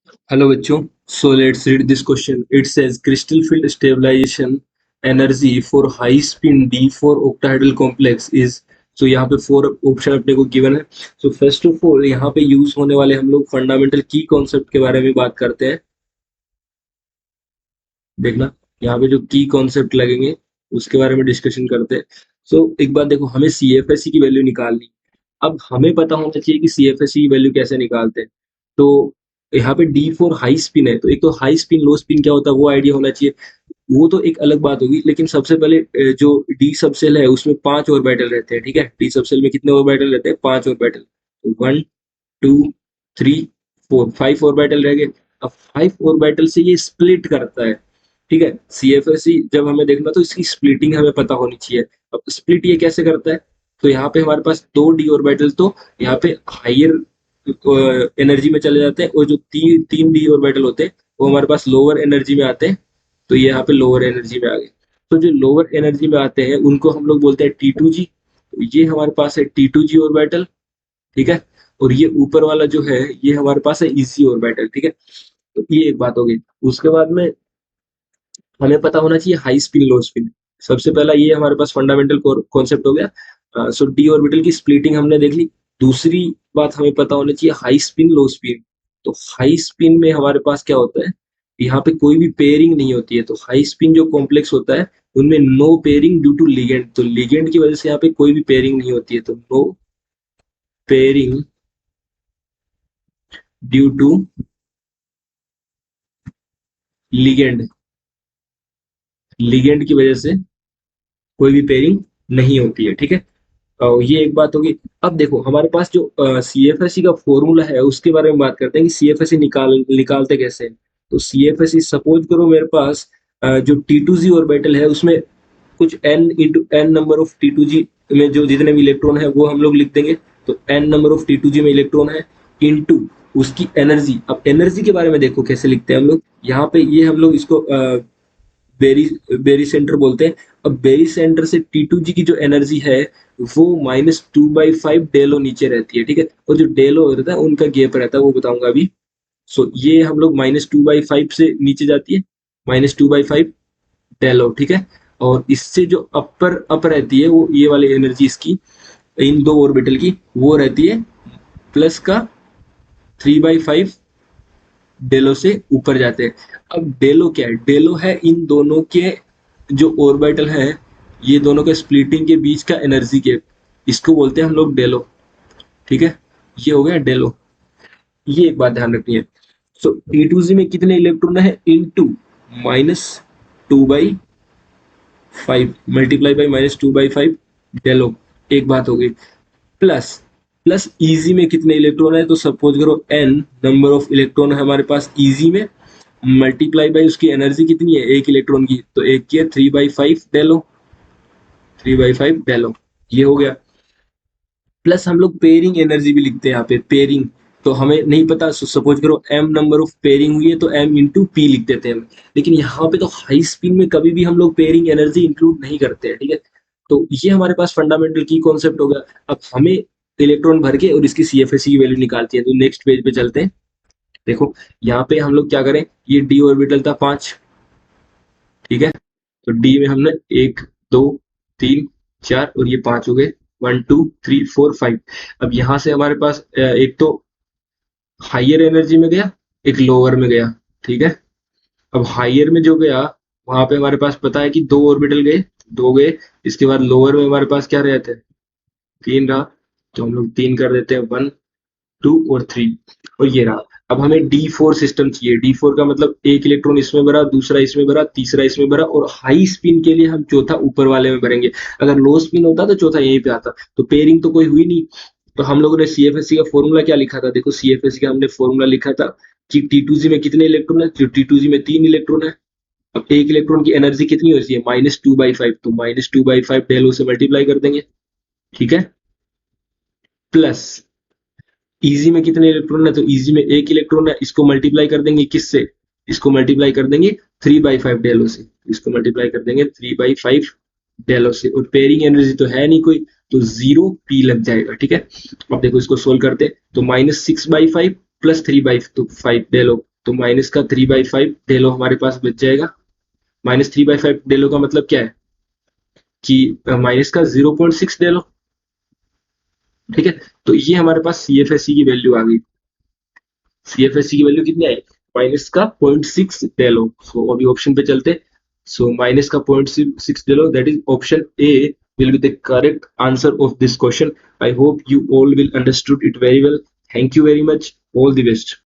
Hello बच्चों, so let's read this question. It says crystal field stabilization energy for high spin D4 octahedral complex is, so यहाँ पे 4 option अपने को given है. So first of all यहाँ पे use होने वाले हम लोग फंडामेंटल की कॉन्सेप्ट के बारे में बात करते हैं. देखना यहाँ पे जो की कॉन्सेप्ट लगेंगे उसके बारे में डिस्कशन करते हैं. So एक बात देखो, हमें CFSE की वैल्यू निकालनी. अब हमें पता होना चाहिए कि CFSE की वैल्यू कैसे निकालते हैं. तो यहाँ पे D4 हाई स्पिन है, तो एक तो हाई स्पिन लो स्पिन क्या होता है वो आइडिया होना चाहिए. वो तो एक अलग बात होगी, लेकिन सबसे पहले जो डी सबसेल है उसमें 5 ऑर्बिटल रहते हैं. ठीक है, डी सबसेल में कितने ऑर्बिटल रहते हैं? 5 ऑर्बिटल. 1 2 3 4 5 ऑर्बिटल रह गए. अब 5 ऑर्बिटल से ये स्प्लिट करता है. ठीक है, CFSE जब हमें देखना तो इसकी स्प्लिटिंग हमें पता होनी चाहिए. अब स्प्लिट ये कैसे करता है? तो यहाँ पे हमारे पास 2 डी ऑर्बिटल तो यहाँ पे हायर एनर्जी में चले जाते हैं, और जो 3 डी ऑर्बिटल होते हैं वो हमारे पास लोअर एनर्जी में आते हैं. तो ये यहाँ पे लोअर एनर्जी में आ गए. तो जो लोअर एनर्जी में आते हैं उनको हम लोग बोलते हैं T2G. तो ये हमारे पास है T2G ऑर्बिटल. ठीक है, और ये ऊपर वाला जो है ये हमारे पास है EC ऑर्बिटल. ठीक है, तो ये एक बात हो गई. उसके बाद में हमें पता होना चाहिए हाई स्पिन लो स्पिन. सबसे पहला ये हमारे पास फंडामेंटल कॉन्सेप्ट हो गया. सो डी ऑर्बिटल की स्प्लिटिंग हमने देख ली. दूसरी बात हमें पता होना चाहिए हाई स्पिन लो स्पिन. तो हाई स्पिन में हमारे पास क्या होता है? यहाँ पे कोई भी पेयरिंग नहीं होती है. तो हाई स्पिन जो कॉम्प्लेक्स होता है उनमें no pairing due to ligand. तो लिगेंड की वजह से यहाँ पे कोई भी पेयरिंग नहीं होती है. तो no pairing due to ligand. Ligand की वजह से कोई भी पेयरिंग नहीं होती है. ठीक है, ये एक बात होगी. अब देखो हमारे पास जो CFSE का फॉर्मूला है उसके बारे में बात करते हैं कि CFSE निकालते कैसे हैं. तो CFSE सपोज करो मेरे पास जो T2G ऑर्बिटल है उसमें कुछ n into N number of T2G में जो जितने भी इलेक्ट्रॉन है वो हम लोग लिख देंगे. तो n नंबर ऑफ T2G में इलेक्ट्रॉन है इनटू उसकी एनर्जी. अब एनर्जी के बारे में देखो कैसे लिखते हैं हम लोग. यहाँ पे ये हम लोग इसको बेरी बेरी सेंटर बोलते हैं. अब बेरी सेंटर से T2G की जो एनर्जी है वो -2/5 डेलो नीचे रहती है. ठीक है, और जो डेलो रहता है उनका गैप रहता है वो बताऊंगा अभी. सो ये हम लोग -2/5 से नीचे जाती है, -2/5 डेलो. ठीक है, और इससे जो अप रहती है वो ये वाली एनर्जी इसकी इन दो ऑर्बिटल की वो रहती है प्लस का 3/5 डेलो से ऊपर जाते हैं. अब डेलो क्या है? डेलो है इन दोनों के जो ऑर्बिटल है, ये दोनों के स्प्लिटिंग के बीच का एनर्जी गैप. इसको बोलते हैं हम लोग डेलो. ठीक है, ये हो गया डेलो. ये एक बात ध्यान रखनी है. सो T2G में कितने इलेक्ट्रॉन है? इनटू -2/5 मल्टीप्लाई बाई -2/5 डेलो. एक बात हो गई. प्लस प्लस इजी में कितने इलेक्ट्रॉन है? तो सपोज करो n नंबर ऑफ इलेक्ट्रॉन है हमारे पास इजी में, मल्टीप्लाई बाई उसकी एनर्जी कितनी है एक इलेक्ट्रॉन की, तो एक की है 3/5 डेलो. 3/5 डेलो, ये हो गया. प्लस हम लोग पेयरिंग एनर्जी भी लिखते हैं यहाँ पे. पेयरिंग तो हमें नहीं पता, सपोज करो m नंबर ऑफ पेयरिंग हुई है तो m इंटू पी लिख देते हैं. लेकिन यहाँ पे तो हाई स्पिन में कभी भी हम लोग पेयरिंग एनर्जी इंक्लूड नहीं करते हैं. ठीक है, तो ये हमारे पास फंडामेंटल की कॉन्सेप्ट होगा. अब हमें इलेक्ट्रॉन भर के और इसकी CFSE की वैल्यू निकालती है. तो नेक्स्ट पेज पे चलते हैं. देखो यहाँ पे हम लोग क्या करें, ये डी ऑर्बिटल था 5. ठीक है, तो डी में हमने 1 2 3 4 और ये 5 हो गए. 1 2 3 4 5. अब यहाँ से हमारे पास एक तो हाइयर एनर्जी में गया, एक लोअर में गया. ठीक है, अब हाइयर में जो गया वहां पे हमारे पास पता है कि 2 ऑर्बिटल गए, 2 गए. इसके बाद लोअर में हमारे पास क्या रहते हैं? 3 रहा. तो हम लोग 3 कर देते हैं, 1 2 और 3. और ये रहा. अब हमें D4 सिस्टम चाहिए. D4 का मतलब एक इलेक्ट्रॉन इसमें भरा, दूसरा इसमें भरा, तीसरा इसमें भरा, और हाई स्पिन के लिए हम चौथा ऊपर वाले में भरेंगे. अगर लो स्पिन होता तो चौथा यहीं पे आता. तो पेयरिंग तो कोई हुई नहीं. तो हम लोगों ने CFSE का फॉर्मूला क्या लिखा था? देखो CFSE का हमने फॉर्मूला लिखा था कि T2G में कितने इलेक्ट्रॉन है? जो T2G में 3 इलेक्ट्रॉन है. अब एक इलेक्ट्रॉन की एनर्जी कितनी होती है? -2/5. तो -2/5 डेलो से मल्टीप्लाई कर देंगे. ठीक है, प्लस इजी में कितने इलेक्ट्रॉन है? तो इजी में एक इलेक्ट्रॉन है, इसको मल्टीप्लाई कर देंगे किससे? इसको मल्टीप्लाई कर देंगे 3/5 डेलो से. इसको मल्टीप्लाई कर देंगे 3/5 डेलो से. और पेयरिंग एनर्जी तो है नहीं कोई, तो 0 p लग जाएगा. ठीक है, अब देखो इसको सोल्व करते हैं. तो -6/5 प्लस 3/5 डेलो. तो माइनस का 3/5 डेलो हमारे पास बच जाएगा। माइनस 3/5 डेलो का मतलब क्या है कि माइनस का 0.6 डेलो। ठीक है, तो ये हमारे पास सीएफएससी की वैल्यू आ गई। सीएफएससी की वैल्यू कितनी आई, माइनस का 0.6 डेलो। सो अभी ऑप्शन पे चलते। सो माइनस का 0.6 डेलो, that is option A will be the correct answer of this question. I hope you all will understood it very well. Thank you very much. All the best.